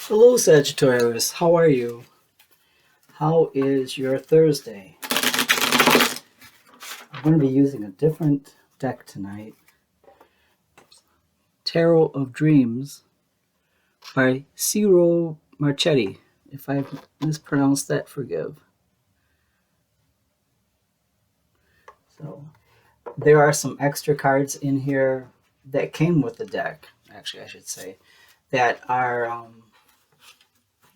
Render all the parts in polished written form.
Hello, Sagittarius. How are you? How is your Thursday? I'm going to be using a different deck tonight. Tarot of Dreams by Ciro Marchetti. If I mispronounced that, forgive. So there are some extra cards in here that came with the deck, actually I should say, that are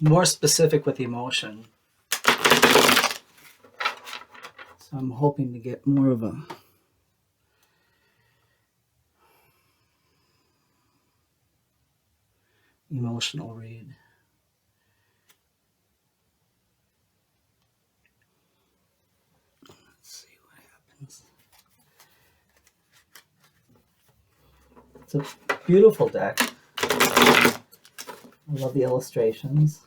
more specific with emotion. So I'm hoping to get more of a emotional read. Let's see what happens. It's a beautiful deck. I love the illustrations.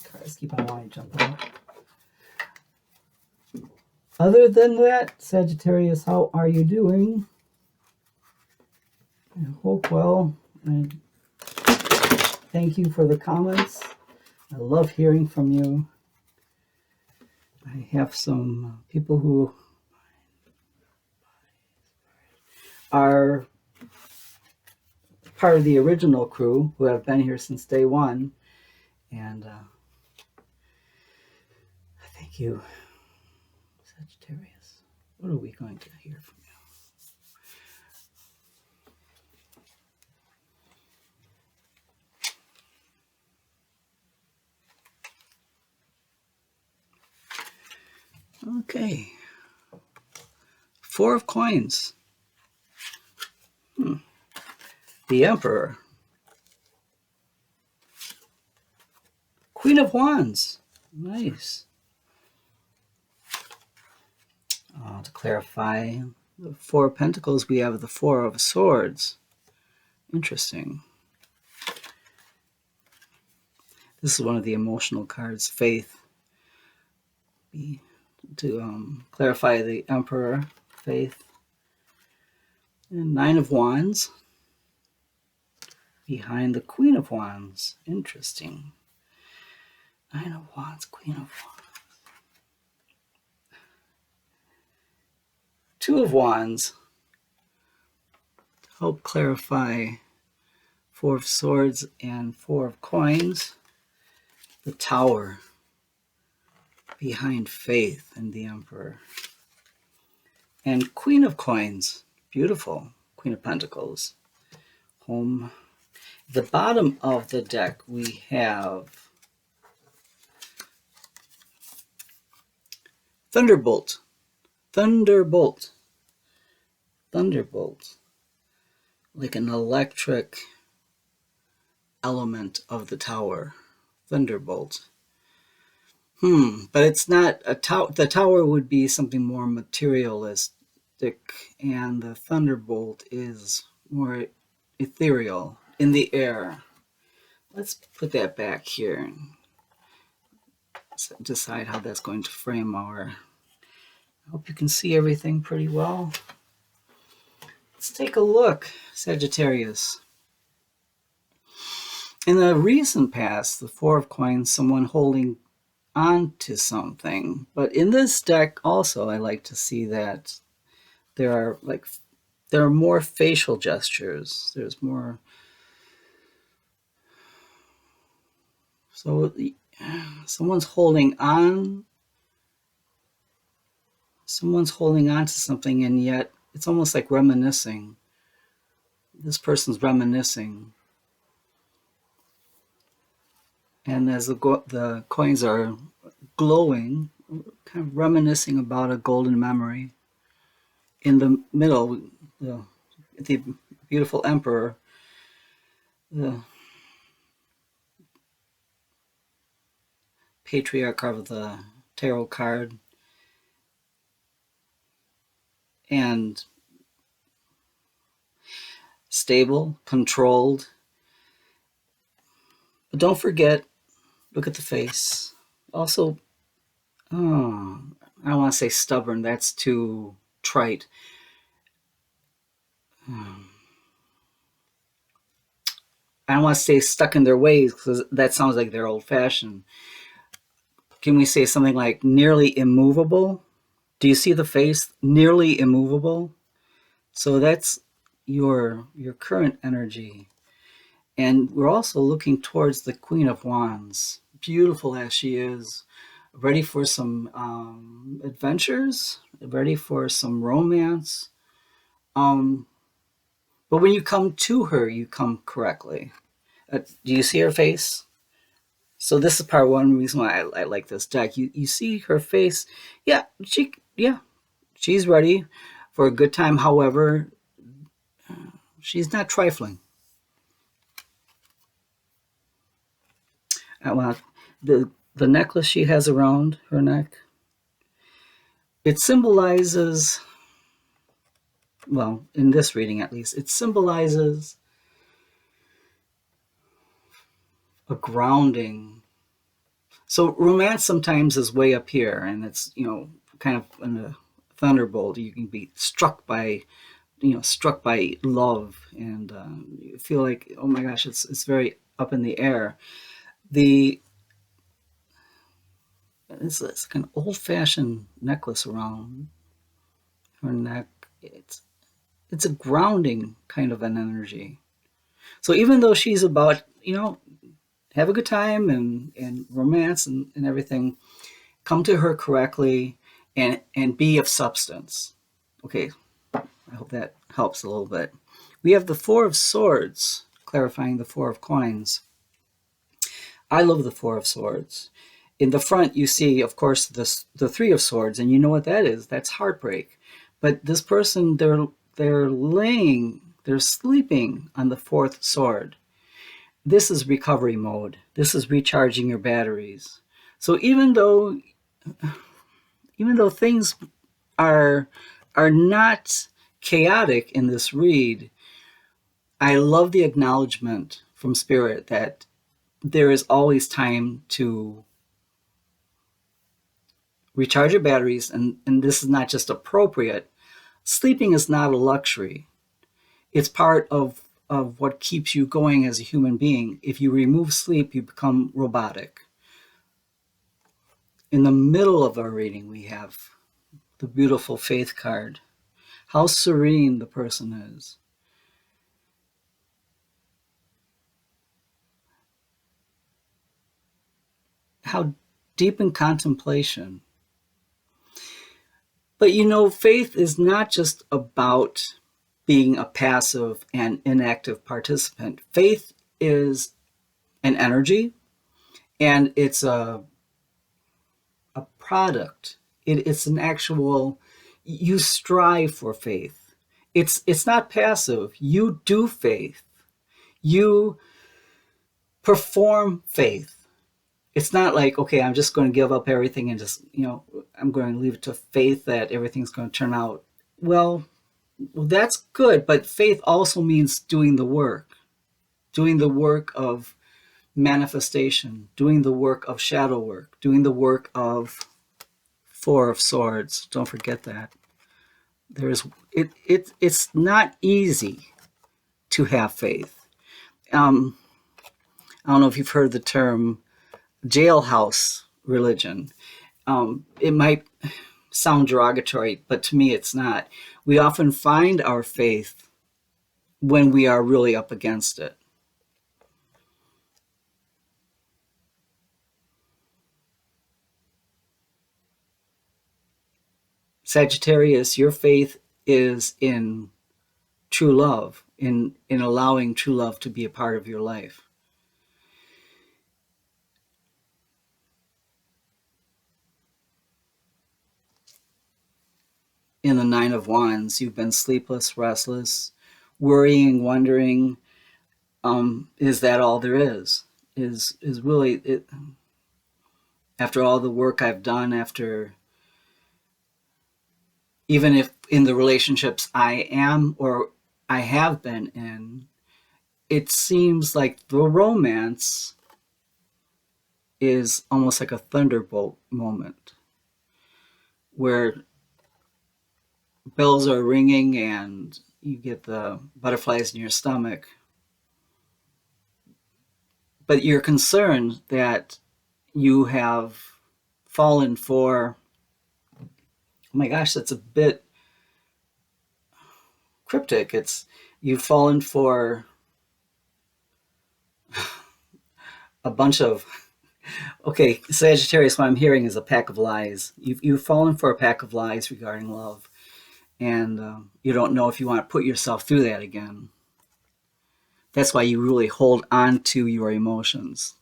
Cards keep on wanting to jump out. Other than that, Sagittarius, how are you doing? I hope well. And thank you for the comments. I love hearing from you. I have some people who are part of the original crew who have been here since day one. And thank you, Sagittarius. What are we going to hear from you? Okay. 4 of Coins. The Emperor. Queen of Wands. Nice. To clarify, the 4 of Pentacles, we have the 4 of Swords. Interesting. This is one of the emotional cards, Faith. To clarify the Emperor, Faith. And 9 of Wands. Behind the Queen of Wands. Interesting. 9 of Wands, Queen of Wands. 2 of Wands. To help clarify 4 of Swords and 4 of Coins. The Tower. Behind Faith and the Emperor. And Queen of Coins. Beautiful. Queen of Pentacles. Home. The bottom of the deck we have Thunderbolt. Thunderbolt. Thunderbolt. Like an electric element of the tower. Thunderbolt. But it's not a tower. The tower would be something more materialistic, and the Thunderbolt is more ethereal, in the air. Let's put that back here and decide how that's going to frame our... I hope you can see everything pretty well. Let's take a look, Sagittarius. In the recent past, the 4 of Coins, someone holding on to something. But in this deck also, I like to see that there are more facial gestures. There's more... So someone's holding on. Someone's holding on to something, and yet it's almost like reminiscing. This person's reminiscing. And as the coins are glowing, kind of reminiscing about a golden memory. In the middle, the beautiful Emperor, the patriarch of the tarot card, and stable, controlled. But don't forget, look at the face. Also, I don't want to say stubborn, that's too trite. I don't want to say stuck in their ways because that sounds like they're old fashioned. Can we say something like nearly immovable? Do you see the face? Nearly immovable. So that's your current energy. And we're also looking towards the Queen of Wands, beautiful as she is, ready for some adventures, ready for some romance. Um, but when you come to her, you come correctly. Do you see her face? So this is part one reason why I like this deck. You see her face. Yeah, she's ready for a good time. However, she's not trifling. Well, the necklace she has around her neck, it symbolizes, well, in this reading at least, it symbolizes a grounding. So romance sometimes is way up here, and it's kind of in a thunderbolt. You can be struck by love, and you feel like, oh my gosh, it's very up in the air. The it's like an old fashioned necklace around her neck. It's a grounding kind of an energy. So even though she's about, have a good time and romance and everything, come to her correctly and be of substance. Okay, I hope that helps a little bit. We have the Four of Swords, clarifying the Four of Coins. I love the Four of Swords. In the front, you see, of course, the Three of Swords, and you know what that is. That's heartbreak. But this person, they're sleeping on the fourth sword. This is recovery mode. This is recharging your batteries. So even though things are not chaotic in this read, I love the acknowledgement from Spirit that there is always time to recharge your batteries, and this is not just appropriate. Sleeping is not a luxury. It's part of what keeps you going as a human being. If you remove sleep, you become robotic. In the middle of our reading, we have the beautiful Faith card. How serene the person is. How deep in contemplation. But faith is not just about being a passive and inactive participant. Faith is an energy, and it's a product. It's an actual, you strive for faith. It's not passive. You do faith. You perform faith. It's not like, okay, I'm just going to give up everything and just, I'm going to leave it to faith that everything's going to turn out well. That's good, but faith also means doing the work of manifestation, doing the work of shadow work, doing the work of Four of Swords. Don't forget that. It's not easy to have faith. I don't know if you've heard the term jailhouse religion. It might sound derogatory, but to me it's not. We often find our faith when we are really up against it. Sagittarius, your faith is in true love, in allowing true love to be a part of your life. In the Nine of Wands, you've been sleepless, restless, worrying, wondering, is that all there is? Is really it? After all the work I've done, after even if in the relationships I am or I have been in, it seems like the romance is almost like a thunderbolt moment where bells are ringing and you get the butterflies in your stomach, but you're concerned that you have fallen for, oh my gosh, that's a bit cryptic. It's you've fallen for a bunch of, okay, Sagittarius, what I'm hearing is a pack of lies. You've fallen for a pack of lies regarding love, and you don't know if you want to put yourself through that again. That's why you really hold on to your emotions.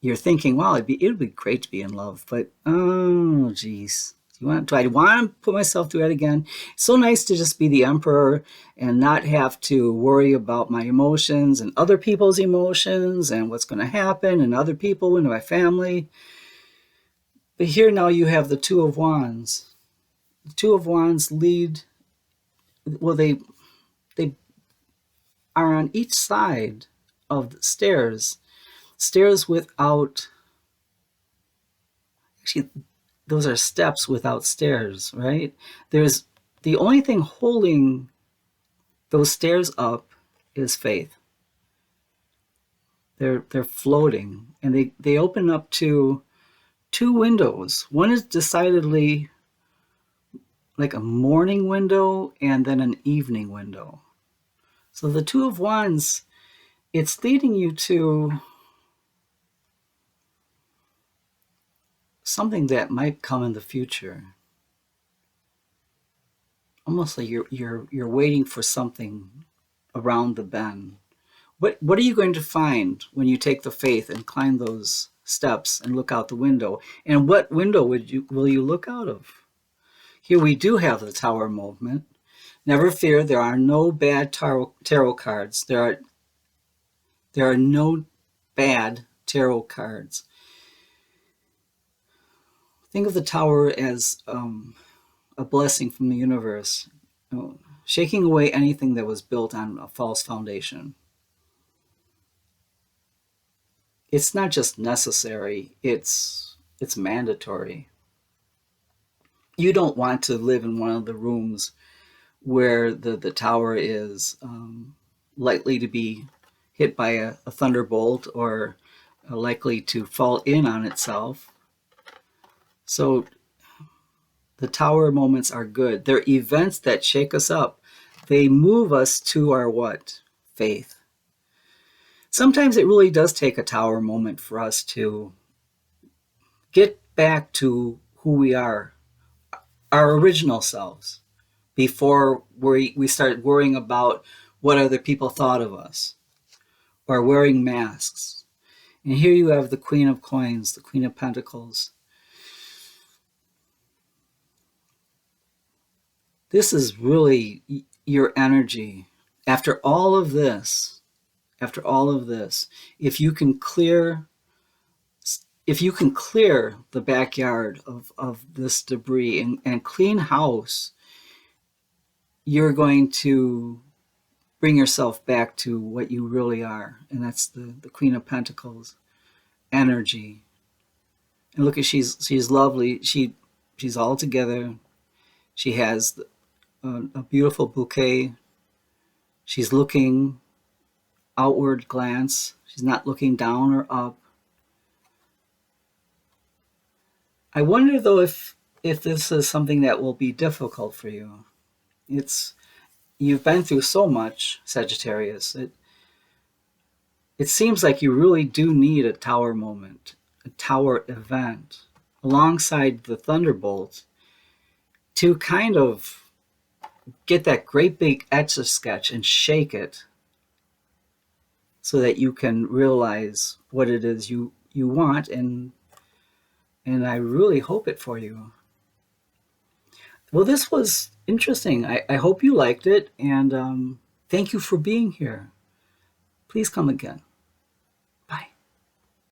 You're thinking, wow, it'd be great to be in love, but oh, geez. Do I want to put myself through that again? It's so nice to just be the emperor and not have to worry about my emotions and other people's emotions and what's going to happen and other people and my family. But here now you have the Two of Wands. The Two of Wands lead, well, they are on each side of the stairs without, actually, those are steps without stairs, right? There's the only thing holding those stairs up is faith. They're floating, and they open up to two windows. One is decidedly like a morning window and then an evening window. So the Two of Wands, it's leading you to something that might come in the future. Almost like you're waiting for something around the bend. What are you going to find when you take the faith and climb those steps and look out the window? And what window will you look out of? Here we do have the Tower movement. Never fear, there are no bad tarot cards. There are no bad tarot cards. Think of the Tower as a blessing from the universe, shaking away anything that was built on a false foundation. It's not just necessary, it's mandatory. You don't want to live in one of the rooms where the tower is likely to be hit by a thunderbolt or likely to fall in on itself. So the tower moments are good. They're events that shake us up. They move us to our what? Faith. Sometimes it really does take a tower moment for us to get back to who we are, our original selves, before we start worrying about what other people thought of us or wearing masks. And here you have the Queen of Coins, the Queen of Pentacles. This is really your energy. After all of this, if you can clear the backyard of this debris and clean house, you're going to bring yourself back to what you really are. And that's the Queen of Pentacles energy. And look, she's lovely. She's all together. She has a beautiful bouquet. She's looking outward glance. She's not looking down or up. I wonder though if this is something that will be difficult for you. You've been through so much, Sagittarius. It seems like you really do need a tower moment, a tower event, alongside the Thunderbolt, to kind of get that great big Etch-a-Sketch and shake it so that you can realize what it is you want, and I really hope it for you. Well, this was interesting. I hope you liked it, and thank you for being here. Please come again.